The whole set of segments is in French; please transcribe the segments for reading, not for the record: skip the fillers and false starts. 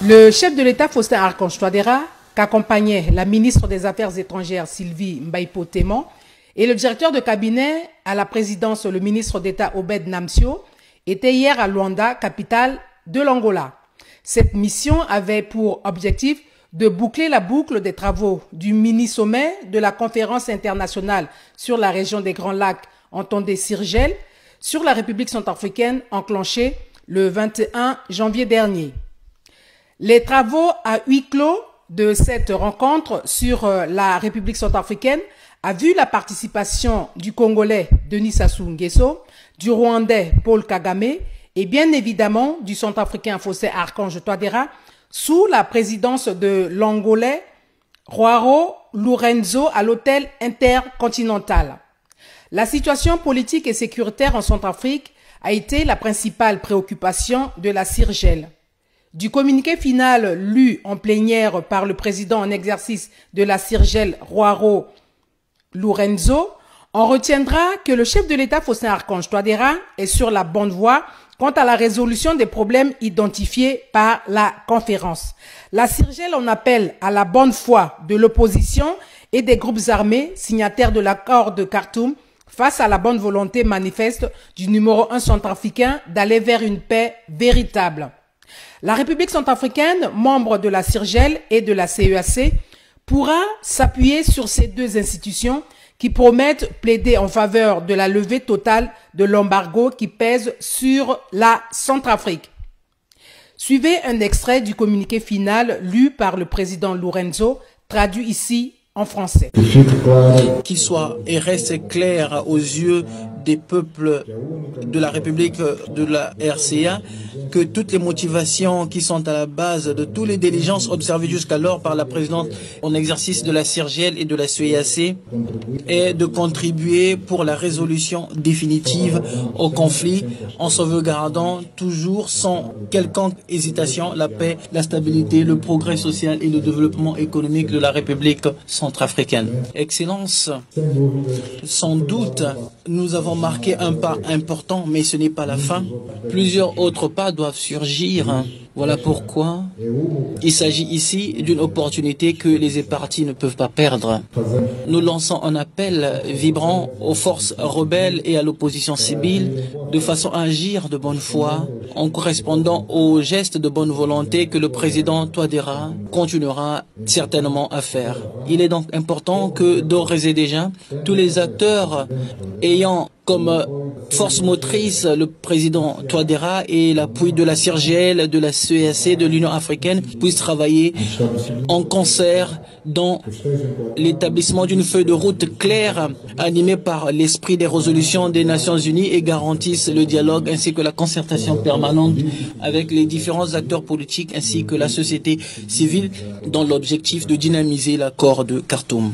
Le chef de l'État, Faustin Archange Touadéra, qu'accompagnait la ministre des Affaires étrangères, Sylvie Mbaïpo-Téman, et le directeur de cabinet à la présidence, le ministre d'État, Obed Namsio, étaient hier à Luanda, capitale de l'Angola. Cette mission avait pour objectif de boucler la boucle des travaux du mini-sommet de la conférence internationale sur la région des Grands Lacs, entendez Sirgel, sur la République centrafricaine, enclenché le 21 janvier dernier. Les travaux à huis clos de cette rencontre sur la République centrafricaine a vu la participation du Congolais Denis Sassou Nguesso, du Rwandais Paul Kagame et bien évidemment du Centrafricain Faustin Archange Touadéra sous la présidence de l'Angolais Joao Lourenço à l'hôtel intercontinental. La situation politique et sécuritaire en Centrafrique a été la principale préoccupation de la Sirgel. Du communiqué final lu en plénière par le président en exercice de la Sirgel, Joao Lourenço, on retiendra que le chef de l'État, Faustin Archange Touadéra, est sur la bonne voie quant à la résolution des problèmes identifiés par la conférence. La Sirgel en appelle à la bonne foi de l'opposition et des groupes armés signataires de l'accord de Khartoum face à la bonne volonté manifeste du numéro 1 centrafricain d'aller vers une paix véritable. La République centrafricaine, membre de la Sirgel et de la CEAC, pourra s'appuyer sur ces deux institutions qui promettent plaider en faveur de la levée totale de l'embargo qui pèse sur la Centrafrique. Suivez un extrait du communiqué final lu par le président Lourenço, traduit ici en français. Qu'il soit et reste clair aux yeux des peuples de la République de la RCA que toutes les motivations qui sont à la base de toutes les diligences observées jusqu'alors par la présidente en exercice de la Sirgel et de la CEAC est de contribuer pour la résolution définitive au conflit en sauvegardant toujours sans quelconque hésitation la paix, la stabilité, le progrès social et le développement économique de la République centrafricaine. Excellence, sans doute, nous avons marqué un pas important, mais ce n'est pas la fin. Plusieurs autres pas doivent surgir. Voilà pourquoi il s'agit ici d'une opportunité que les partis ne peuvent pas perdre. Nous lançons un appel vibrant aux forces rebelles et à l'opposition civile de façon à agir de bonne foi en correspondant aux gestes de bonne volonté que le président Touadéra continuera certainement à faire. Il est donc important que d'ores et déjà tous les acteurs ayant comme force motrice le président Touadéra et l'appui de la Sirgel, de la CEAC, de l'Union africaine puissent travailler en concert dans l'établissement d'une feuille de route claire animée par l'esprit des résolutions des Nations Unies et garantissent le dialogue ainsi que la concertation permanente avec les différents acteurs politiques ainsi que la société civile dans l'objectif de dynamiser l'accord de Khartoum.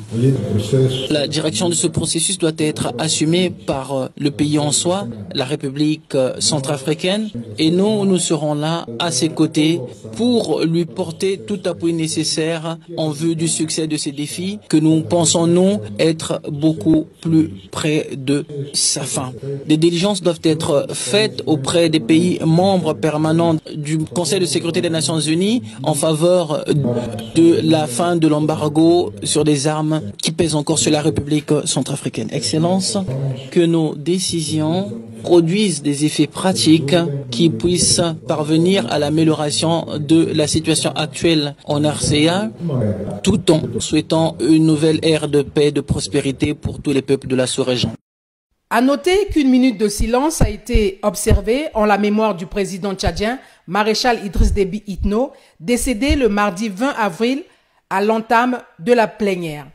La direction de ce processus doit être assumée par le pays en soi, la République centrafricaine, et nous serons là à ses côtés pour lui porter tout appui nécessaire en vue du succès de ces défis que nous pensons, nous, être beaucoup plus près de sa fin. Des diligences doivent être faites auprès des pays membres permanents du Conseil de sécurité des Nations Unies en faveur de la fin de l'embargo sur des armes qui pèsent encore sur la République centrafricaine. Excellence, que nos décisions produisent des effets pratiques qui puissent parvenir à l'amélioration de la situation actuelle en RCA, tout en souhaitant une nouvelle ère de paix et de prospérité pour tous les peuples de la sous-région. À noter qu'une minute de silence a été observée en la mémoire du président tchadien, maréchal Idriss Déby Itno, décédé le mardi 20 avril à l'entame de la plénière.